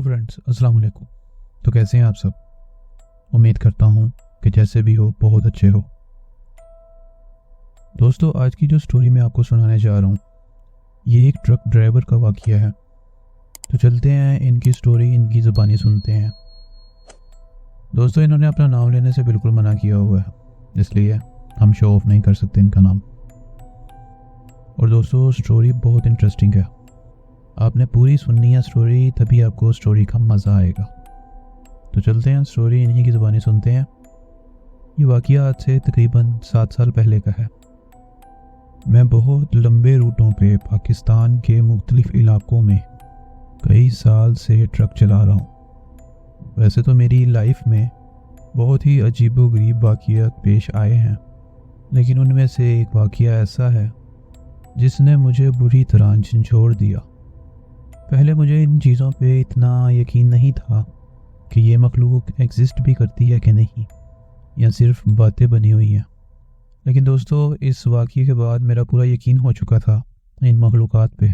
Friends, अस्सलाम वालेकुम। तो कैसे हैं आप सब? उम्मीद करता हूँ कि जैसे भी हो बहुत अच्छे हो। दोस्तों, आज की जो स्टोरी मैं आपको सुनाने जा रहा हूँ ये एक ट्रक ड्राइवर का वाक़या है। तो चलते हैं इनकी स्टोरी इनकी ज़ुबानी सुनते हैं। दोस्तों, इन्होंने अपना नाम लेने से बिल्कुल मना किया हुआ है, इसलिए हम शो ऑफ नहीं कर सकते इनका नाम। और दोस्तों, स्टोरी बहुत इंटरेस्टिंग है। आपने पूरी सुननी है स्टोरी, तभी आपको स्टोरी का मज़ा आएगा। तो चलते हैं स्टोरी इन्हीं की ज़ुबानी सुनते हैं। ये वाक़या आज से तकरीबन 7 साल पहले का है। मैं बहुत लंबे रूटों पे पाकिस्तान के मुख्तलिफ इलाकों में कई साल से ट्रक चला रहा हूँ। वैसे तो मेरी लाइफ में बहुत ही अजीबोगरीब वाक़यात पेश आए हैं, लेकिन उनमें से एक वाक़या ऐसा है जिसने मुझे बुरी तरह झंझोड़ दिया। पहले मुझे इन चीज़ों पे इतना यकीन नहीं था कि ये मखलूक एग्जिस्ट भी करती है कि नहीं, या सिर्फ बातें बनी हुई हैं। लेकिन दोस्तों, इस वाक़ये के बाद मेरा पूरा यकीन हो चुका था इन मखलूक़ात पे।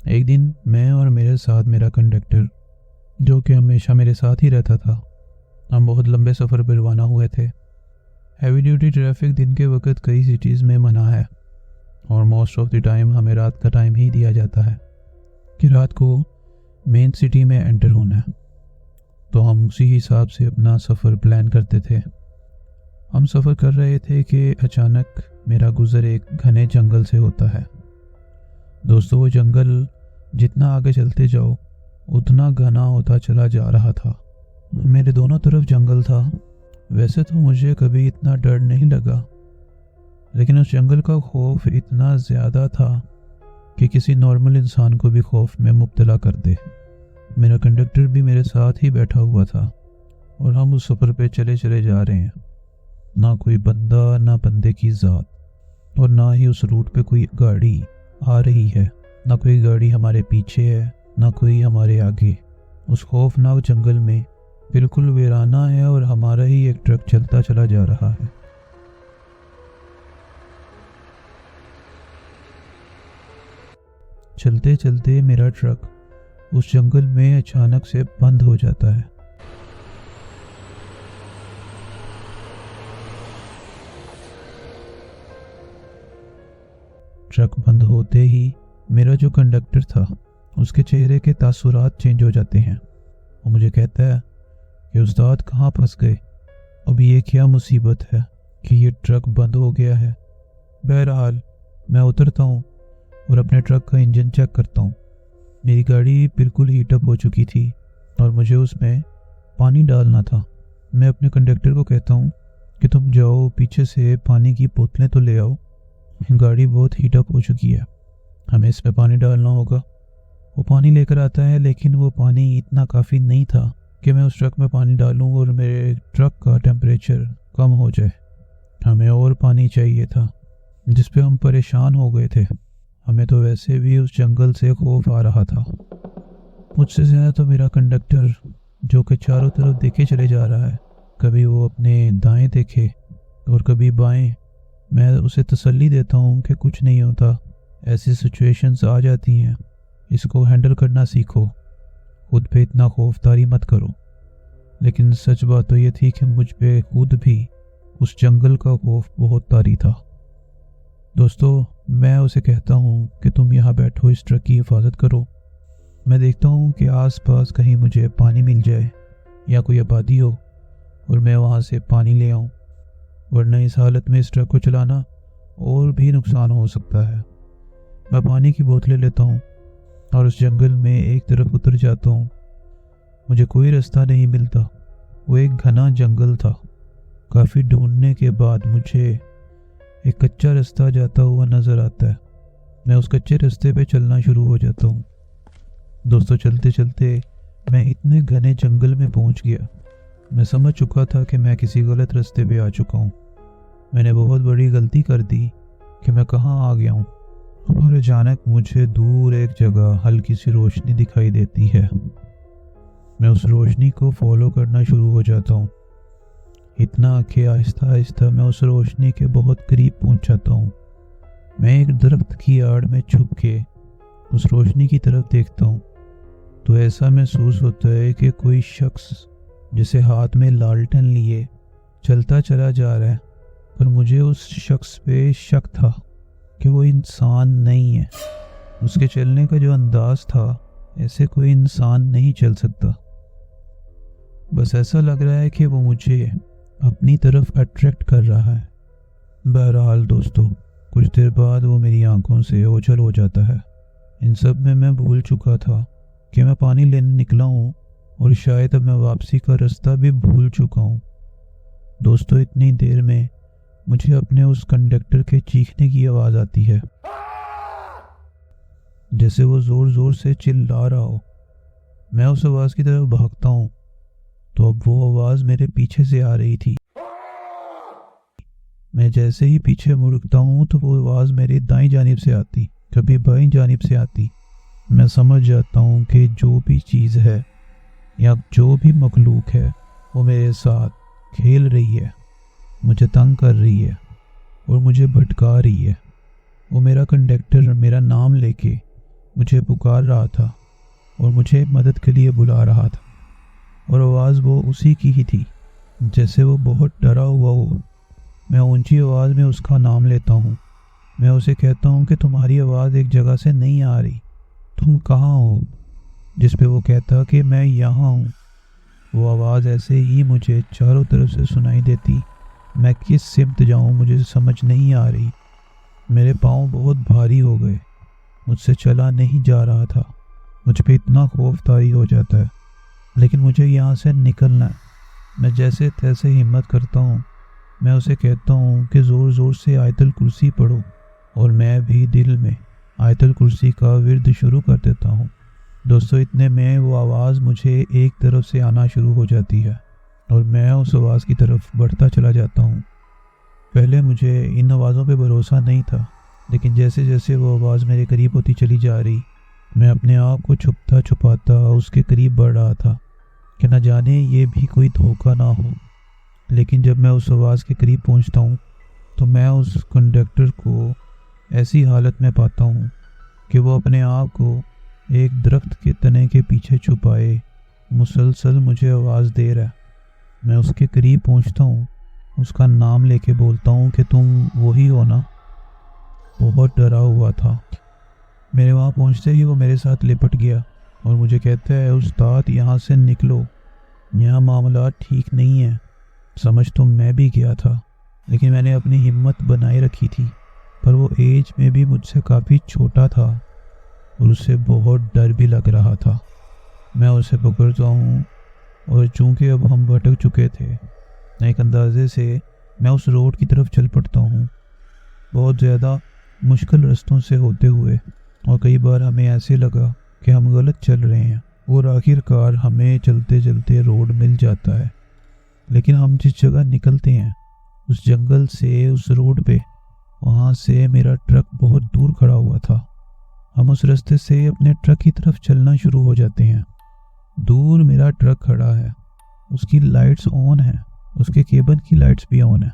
एक दिन मैं और मेरे साथ मेरा कंडक्टर, जो कि हमेशा मेरे साथ ही रहता था, हम बहुत लंबे सफ़र पर रवाना हुए थे। हैवी ड्यूटी ट्रैफिक दिन के वक्त कई सिटीज़ में मना है और मोस्ट ऑफ द टाइम हमें रात का टाइम ही दिया जाता है कि रात को मेन सिटी में एंटर होना है। तो हम उसी हिसाब से अपना सफ़र प्लान करते थे। हम सफ़र कर रहे थे कि अचानक मेरा गुज़र एक घने जंगल से होता है। दोस्तों, वो जंगल जितना आगे चलते जाओ उतना घना होता चला जा रहा था। मेरे दोनों तरफ जंगल था। वैसे तो मुझे कभी इतना डर नहीं लगा, लेकिन उस जंगल का खौफ इतना ज़्यादा था कि किसी नॉर्मल इंसान को भी खौफ में मुब्तला कर दे। मेरा कंडक्टर भी मेरे साथ ही बैठा हुआ था और हम उस सफ़र पे चले जा रहे हैं। ना कोई बंदा, ना बंदे की ज़ात, और ना ही उस रूट पे कोई गाड़ी आ रही है। ना कोई गाड़ी हमारे पीछे है, ना कोई हमारे आगे। उस खौफनाक जंगल में बिल्कुल वीराना है और हमारा ही एक ट्रक चलता चला जा रहा है। चलते चलते मेरा ट्रक उस जंगल में अचानक से बंद हो जाता है। ट्रक बंद होते ही मेरा जो कंडक्टर था उसके चेहरे के तासुरात चेंज हो जाते हैं। वो मुझे कहता है कि उस्ताद, कहाँ फंस गए? अब ये क्या मुसीबत है कि ये ट्रक बंद हो गया है। बहरहाल मैं उतरता हूँ और अपने ट्रक का इंजन चेक करता हूँ। मेरी गाड़ी बिल्कुल हीटअप हो चुकी थी और मुझे उसमें पानी डालना था। मैं अपने कंडक्टर को कहता हूँ कि तुम जाओ पीछे से पानी की बोतलें तो ले आओ, गाड़ी बहुत हीटअप हो चुकी है, हमें इसमें पानी डालना होगा। वो पानी लेकर आता है, लेकिन वो पानी इतना काफ़ी नहीं था कि मैं उस ट्रक में पानी डालूँ और मेरे ट्रक का टेम्परेचर कम हो जाए। हमें और पानी चाहिए था, जिस पे हम परेशान हो गए थे। हमें तो वैसे भी उस जंगल से खौफ आ रहा था। मुझसे ज़्यादा तो मेरा कंडक्टर, जो कि चारों तरफ देखे चले जा रहा है, कभी वो अपने दाएं देखे और कभी बाएं। मैं उसे तसल्ली देता हूँ कि कुछ नहीं होता, ऐसी सिचुएशंस आ जाती हैं, इसको हैंडल करना सीखो, खुद पे इतना खौफदारी मत करो। लेकिन सच बात तो ये थी कि मुझ पे खुद भी उस जंगल का खौफ बहुत तारी था। दोस्तों, मैं उसे कहता हूँ कि तुम यहाँ बैठो, इस ट्रक की हिफाजत करो। मैं देखता हूँ कि आसपास कहीं मुझे पानी मिल जाए या कोई आबादी हो और मैं वहाँ से पानी ले आऊँ, वरना इस हालत में इस ट्रक को चलाना और भी नुकसान हो सकता है। मैं पानी की बोतलें लेता हूँ और उस जंगल में एक तरफ उतर जाता हूँ। मुझे कोई रास्ता नहीं मिलता, वो एक घना जंगल था। काफ़ी ढूंढने के बाद मुझे एक कच्चा रास्ता जाता हुआ नज़र आता है। मैं उस कच्चे रास्ते पे चलना शुरू हो जाता हूँ। दोस्तों, चलते चलते मैं इतने घने जंगल में पहुँच गया, मैं समझ चुका था कि मैं किसी गलत रास्ते पे आ चुका हूँ। मैंने बहुत बड़ी गलती कर दी कि मैं कहाँ आ गया हूँ। और अचानक मुझे दूर एक जगह हल्की सी रोशनी दिखाई देती है। मैं उस रोशनी को फॉलो करना शुरू हो जाता हूँ, इतना कि आहिस्ता आहिस्ता मैं उस रोशनी के बहुत करीब पहुँच जाता हूँ। मैं एक दरख्त की आड़ में छुप के उस रोशनी की तरफ देखता हूँ। तो ऐसा महसूस होता है कि कोई शख्स जिसे हाथ में लालटेन लिए चलता चला जा रहा है, पर मुझे उस शख्स पे शक था कि वो इंसान नहीं है। उसके चलने का जो अंदाज था, ऐसे कोई इंसान नहीं चल सकता। बस ऐसा लग रहा है कि वो मुझे अपनी तरफ अट्रैक्ट कर रहा है। बहरहाल दोस्तों, कुछ देर बाद वो मेरी आंखों से ओझल हो जाता है। इन सब में मैं भूल चुका था कि मैं पानी लेने निकला हूँ और शायद अब मैं वापसी का रास्ता भी भूल चुका हूँ। दोस्तों, इतनी देर में मुझे अपने उस कंडक्टर के चीखने की आवाज़ आती है, जैसे वो ज़ोर ज़ोर से चिल्ला रहा हो। मैं उस आवाज़ की तरफ भागता हूँ तो अब वो आवाज़ मेरे पीछे से आ रही थी। मैं जैसे ही पीछे मुड़ता हूँ तो वो आवाज़ मेरी दाईं जानिब से आती, कभी बाईं जानिब से आती। मैं समझ जाता हूँ कि जो भी चीज़ है या जो भी मखलूक है वो मेरे साथ खेल रही है, मुझे तंग कर रही है और मुझे भटका रही है। वो मेरा कंडक्टर मेरा नाम लेके मुझे पुकार रहा था और मुझे मदद के लिए बुला रहा था, और आवाज़ वो उसी की ही थी, जैसे वो बहुत डरा हुआ हो। मैं ऊंची आवाज़ में उसका नाम लेता हूँ। मैं उसे कहता हूँ कि तुम्हारी आवाज़ एक जगह से नहीं आ रही, तुम कहाँ हो? जिस पे वो कहता कि मैं यहाँ हूँ। वो आवाज़ ऐसे ही मुझे चारों तरफ से सुनाई देती। मैं किस सिमत जाऊँ मुझे समझ नहीं आ रही। मेरे पाँव बहुत भारी हो गए, मुझसे चला नहीं जा रहा था। मुझ पे इतना खौफ तारी हो जाता है, लेकिन मुझे यहाँ से निकलना है। मैं जैसे तैसे हिम्मत करता हूँ। मैं उसे कहता हूँ कि ज़ोर ज़ोर से आयतल कुर्सी पढ़ो, और मैं भी दिल में आयतल कुर्सी का विर्द शुरू कर देता हूँ। दोस्तों, इतने में वो आवाज़ मुझे एक तरफ से आना शुरू हो जाती है और मैं उस आवाज़ की तरफ बढ़ता चला जाता हूँ। पहले मुझे इन आवाज़ों पे भरोसा नहीं था, लेकिन जैसे जैसे वो आवाज़ मेरे करीब होती चली जा रही, मैं अपने आप को छुपता छुपाता उसके करीब बढ़ रहा था कि न जाने ये भी कोई धोखा ना हो। लेकिन जब मैं उस आवाज़ के करीब पहुँचता हूँ तो मैं उस कंडक्टर को ऐसी हालत में पाता हूँ कि वो अपने आप को एक दरख्त के तने के पीछे छुपाए मुसलसल मुझे आवाज़ दे रहा है। मैं उसके करीब पहुँचता हूँ, उसका नाम लेके बोलता हूँ कि तुम वही हो ना। बहुत डरा हुआ था। मेरे वहाँ पहुँचते ही वो मेरे साथ लिपट गया और मुझे कहता है, उस्ताद यहाँ से निकलो, यहाँ मामला ठीक नहीं है। समझ तो मैं भी गया था, लेकिन मैंने अपनी हिम्मत बनाए रखी थी। पर वो एज में भी मुझसे काफ़ी छोटा था और उसे बहुत डर भी लग रहा था। मैं उसे पकड़ता हूँ और चूँकि अब हम भटक चुके थे, एक अंदाजे से मैं उस रोड की तरफ चल पड़ता हूँ, बहुत ज़्यादा मुश्किल रास्तों से होते हुए। और कई बार हमें ऐसे लगा कि हम गलत चल रहे हैं और आखिरकार हमें चलते चलते रोड मिल जाता है। लेकिन हम जिस जगह निकलते हैं उस जंगल से उस रोड पे, वहाँ से मेरा ट्रक बहुत दूर खड़ा हुआ था। हम उस रास्ते से अपने ट्रक की तरफ चलना शुरू हो जाते हैं। दूर मेरा ट्रक खड़ा है, उसकी लाइट्स ऑन है, उसके केबल की लाइट्स भी ऑन है,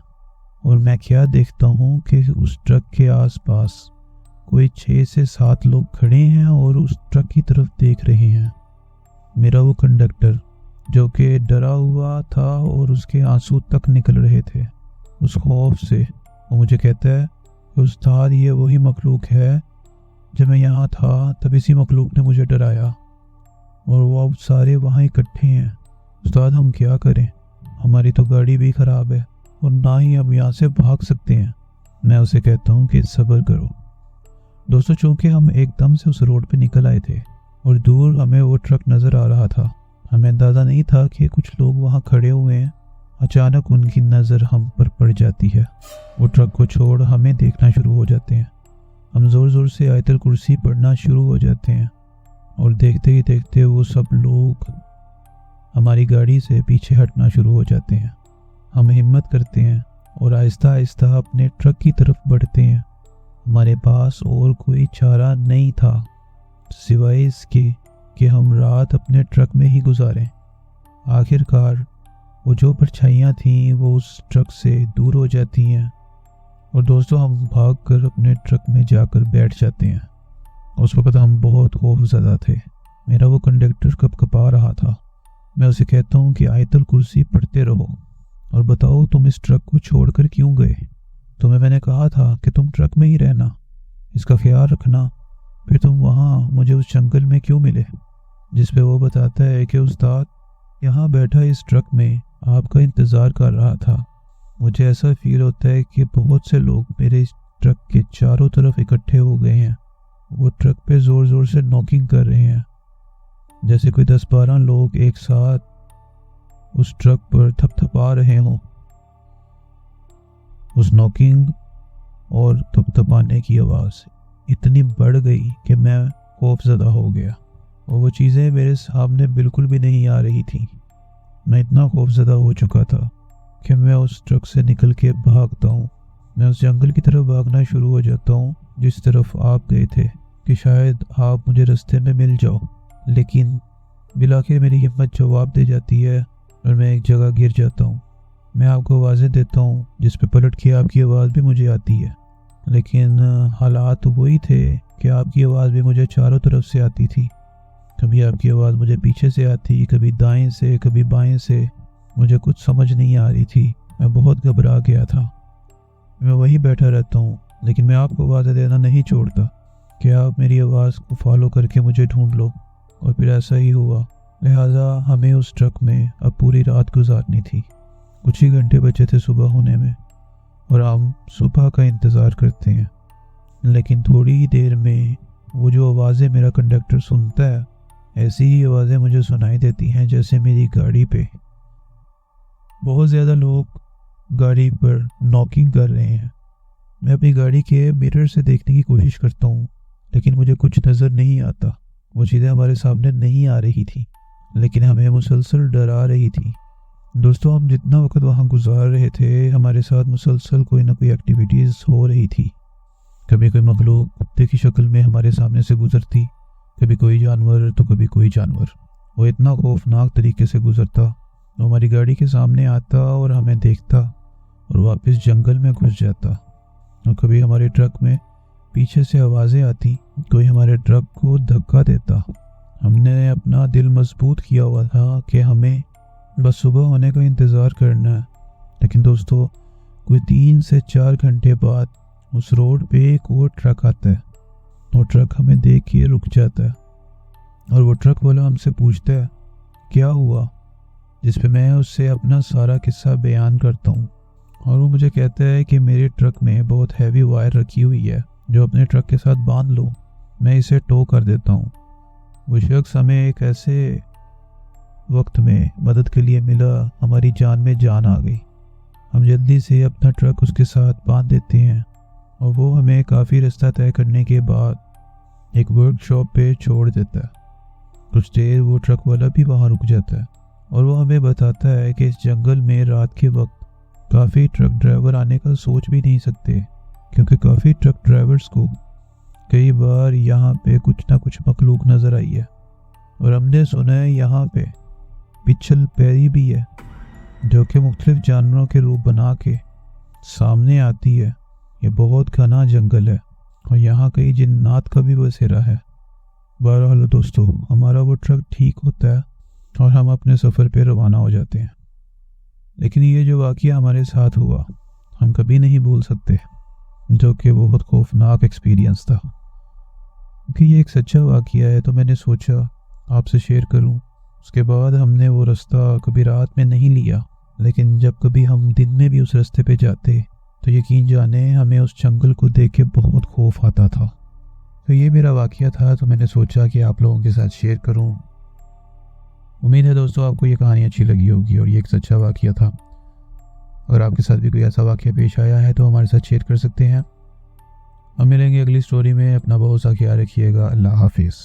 और मैं क्या देखता हूँ कि उस ट्रक के आसपास कोई 6 से 7 लोग खड़े हैं और उस ट्रक की तरफ देख रहे हैं। मेरा वो कंडक्टर जो कि डरा हुआ था और उसके आंसू तक निकल रहे थे उस खौफ से, वो मुझे कहता है कि उस्ताद, ये वही मखलूक है, जब मैं यहाँ था तब इसी मखलूक ने मुझे डराया और वो अब सारे वहाँ इकट्ठे हैं। उस्ताद, हम क्या करें? हमारी तो गाड़ी भी ख़राब है और ना ही हम यहाँ से भाग सकते हैं। मैं उसे कहता हूँ कि सब्र करो। दोस्तों, चूँकि हम एकदम से उस रोड पे निकल आए थे और दूर हमें वो ट्रक नज़र आ रहा था, हमें अंदाज़ा नहीं था कि कुछ लोग वहाँ खड़े हुए हैं। अचानक उनकी नज़र हम पर पड़ जाती है। वो ट्रक को छोड़ हमें देखना शुरू हो जाते हैं। हम ज़ोर ज़ोर से आयतल कुर्सी पढ़ना शुरू हो जाते हैं और देखते ही देखते वो सब लोग हमारी गाड़ी से पीछे हटना शुरू हो जाते हैं। हम हिम्मत करते हैं और आहिस्ता आहिस्ता अपने ट्रक की तरफ बढ़ते हैं। हमारे पास और कोई चारा नहीं था सिवाय इसके कि हम रात अपने ट्रक में ही गुजारें। आखिरकार वो जो परछाइयाँ थीं वो उस ट्रक से दूर हो जाती हैं और दोस्तों हम भागकर अपने ट्रक में जाकर बैठ जाते हैं। उस वक़्त हम बहुत खौफज़दा थे। میرا وہ کنڈکٹر کپا رہا تھا۔ میں اسے کہتا ہوں کہ آیت الکرسی پڑھتے رہو، اور بتاؤ تم اس ٹرک کو چھوڑ کر کیوں گئے؟ تمہیں میں نے کہا تھا کہ تم ٹرک میں ہی رہنا، اس کا خیال رکھنا، پھر تم وہاں مجھے اس جنگل میں کیوں ملے؟ جس پہ وہ بتاتا ہے کہ استاد یہاں بیٹھا اس ٹرک میں آپ کا انتظار کر رہا تھا۔ مجھے ایسا فیل ہوتا ہے کہ بہت سے لوگ میرے اس ٹرک کے چاروں طرف اکٹھے ہو گئے ہیں، وہ ٹرک پہ زور زور سے نوکنگ کر رہے ہیں، جیسے کوئی 10-12 لوگ ایک ساتھ اس ٹرک پر تھپ تھپا رہے ہوں۔ اس نوکنگ اور تھپ تھپانے کی آواز اتنی بڑھ گئی کہ میں خوف زدہ ہو گیا، اور وہ چیزیں میرے سامنے بالکل بھی نہیں آ رہی تھیں۔ میں اتنا خوف زدہ ہو چکا تھا کہ میں اس ٹرک سے نکل کے بھاگتا ہوں۔ میں اس جنگل کی طرف بھاگنا شروع ہو جاتا ہوں جس طرف آپ گئے تھے، کہ شاید آپ مجھے رستے میں مل جاؤ، لیکن بلاخر میری ہمت جواب دے جاتی ہے اور میں ایک جگہ گر جاتا ہوں۔ میں آپ کو آوازیں دیتا ہوں جس پہ پلٹ کے آپ کی آواز بھی مجھے آتی ہے، لیکن حالات وہی تھے کہ آپ کی آواز بھی مجھے چاروں طرف سے آتی تھی۔ کبھی آپ کی آواز مجھے پیچھے سے آتی، کبھی دائیں سے، کبھی بائیں سے، مجھے کچھ سمجھ نہیں آ رہی تھی۔ میں بہت گھبرا گیا تھا۔ میں وہی بیٹھا رہتا ہوں، لیکن میں آپ کو آوازیں دینا نہیں چھوڑتا کہ آپ میری آواز کو فالو کر کے مجھے ڈھونڈ لو، اور پھر ایسا ہی ہوا۔ لہٰذا ہمیں اس ٹرک میں اب پوری رات گزارنی تھی۔ کچھ ہی گھنٹے بچے تھے صبح ہونے میں، اور ہم صبح کا انتظار کرتے ہیں، لیکن تھوڑی ہی دیر میں وہ جو آوازیں میرا کنڈکٹر سنتا ہے، ایسی ہی آوازیں مجھے سنائی دیتی ہیں جیسے میری گاڑی پہ بہت زیادہ لوگ گاڑی پر ناکنگ کر رہے ہیں۔ میں اپنی گاڑی کے مرر سے دیکھنے کی کوشش کرتا ہوں، لیکن مجھے کچھ نظر نہیں آتا۔ وہ چیزیں ہمارے سامنے نہیں آ رہی تھیں، لیکن ہمیں مسلسل ڈرا رہی تھی۔ دوستوں، ہم جتنا وقت وہاں گزار رہے تھے، ہمارے ساتھ مسلسل کوئی نہ کوئی ایکٹیویٹیز ہو رہی تھی۔ کبھی کوئی مخلوق کتے کی شکل میں ہمارے سامنے سے گزرتی، کبھی کوئی جانور تو کبھی کوئی جانور۔ وہ اتنا خوفناک طریقے سے گزرتا، وہ ہماری گاڑی کے سامنے آتا اور ہمیں دیکھتا اور واپس جنگل میں گھس جاتا۔ اور کبھی ہمارے ٹرک میں پیچھے سے آوازیں آتی، کوئی ہمارے ٹرک کو دھکا دیتا۔ ہم نے اپنا دل مضبوط کیا ہوا تھا کہ ہمیں بس صبح ہونے کا انتظار کرنا ہے، لیکن دوستو کوئی 3 سے 4 گھنٹے بعد اس روڈ پہ ایک اور ٹرک آتا ہے۔ وہ ٹرک ہمیں دیکھ کے رک جاتا ہے، اور وہ ٹرک والا ہم سے پوچھتا ہے کیا ہوا، جس پہ میں اس سے اپنا سارا قصہ بیان کرتا ہوں، اور وہ مجھے کہتا ہے کہ میرے ٹرک میں بہت ہیوی وائر رکھی ہوئی ہے جو اپنے ٹرک کے ساتھ باندھ لو، میں اسے ٹو کر دیتا ہوں۔ وہ شخص ہمیں ایک ایسے وقت میں مدد کے لیے ملا، ہماری جان میں جان آ گئی۔ ہم جلدی سے اپنا ٹرک اس کے ساتھ باندھ دیتے ہیں، اور وہ ہمیں کافی رستہ طے کرنے کے بعد ایک ورک شاپ پہ چھوڑ دیتا ہے۔ کچھ دیر وہ ٹرک والا بھی وہاں رک جاتا ہے، اور وہ ہمیں بتاتا ہے کہ اس جنگل میں رات کے وقت کافی ٹرک ڈرائیور آنے کا سوچ بھی نہیں سکتے، کیونکہ کافی ٹرک ڈرائیورز کو کئی بار یہاں پہ کچھ نہ کچھ مخلوق نظر آئی ہے، اور ہم نے سنا ہے یہاں پہ پچھل پیری بھی ہے جو کہ مختلف جانوروں کے روپ بنا کے سامنے آتی ہے۔ یہ بہت گھنا جنگل ہے، اور یہاں کئی جنات کا بھی بسیرا ہے۔ بہرحال دوستو، ہمارا وہ ٹرک ٹھیک ہوتا ہے اور ہم اپنے سفر پہ روانہ ہو جاتے ہیں، لیکن یہ جو واقعہ ہمارے ساتھ ہوا ہم کبھی نہیں بھول سکتے، جو کہ بہت خوفناک ایکسپیرینس تھا۔ کیونکہ یہ ایک سچا واقعہ ہے تو میں نے سوچا آپ سے شیئر کروں۔ اس کے بعد ہم نے وہ رستہ کبھی رات میں نہیں لیا، لیکن جب کبھی ہم دن میں بھی اس رستے پہ جاتے تو یقین جانیں ہمیں اس جنگل کو دیکھ کے بہت خوف آتا تھا۔ تو یہ میرا واقعہ تھا، تو میں نے سوچا کہ آپ لوگوں کے ساتھ شیئر کروں۔ امید ہے دوستو آپ کو یہ کہانی اچھی لگی ہوگی، اور یہ ایک سچا واقعہ تھا۔ اگر آپ کے ساتھ بھی کوئی ایسا واقعہ پیش آیا ہے تو ہمارے ساتھ شیئر کر سکتے ہیں۔ ہم ملیں گے اگلی سٹوری میں۔ اپنا بہت سا خیال رکھیے گا۔ اللہ حافظ۔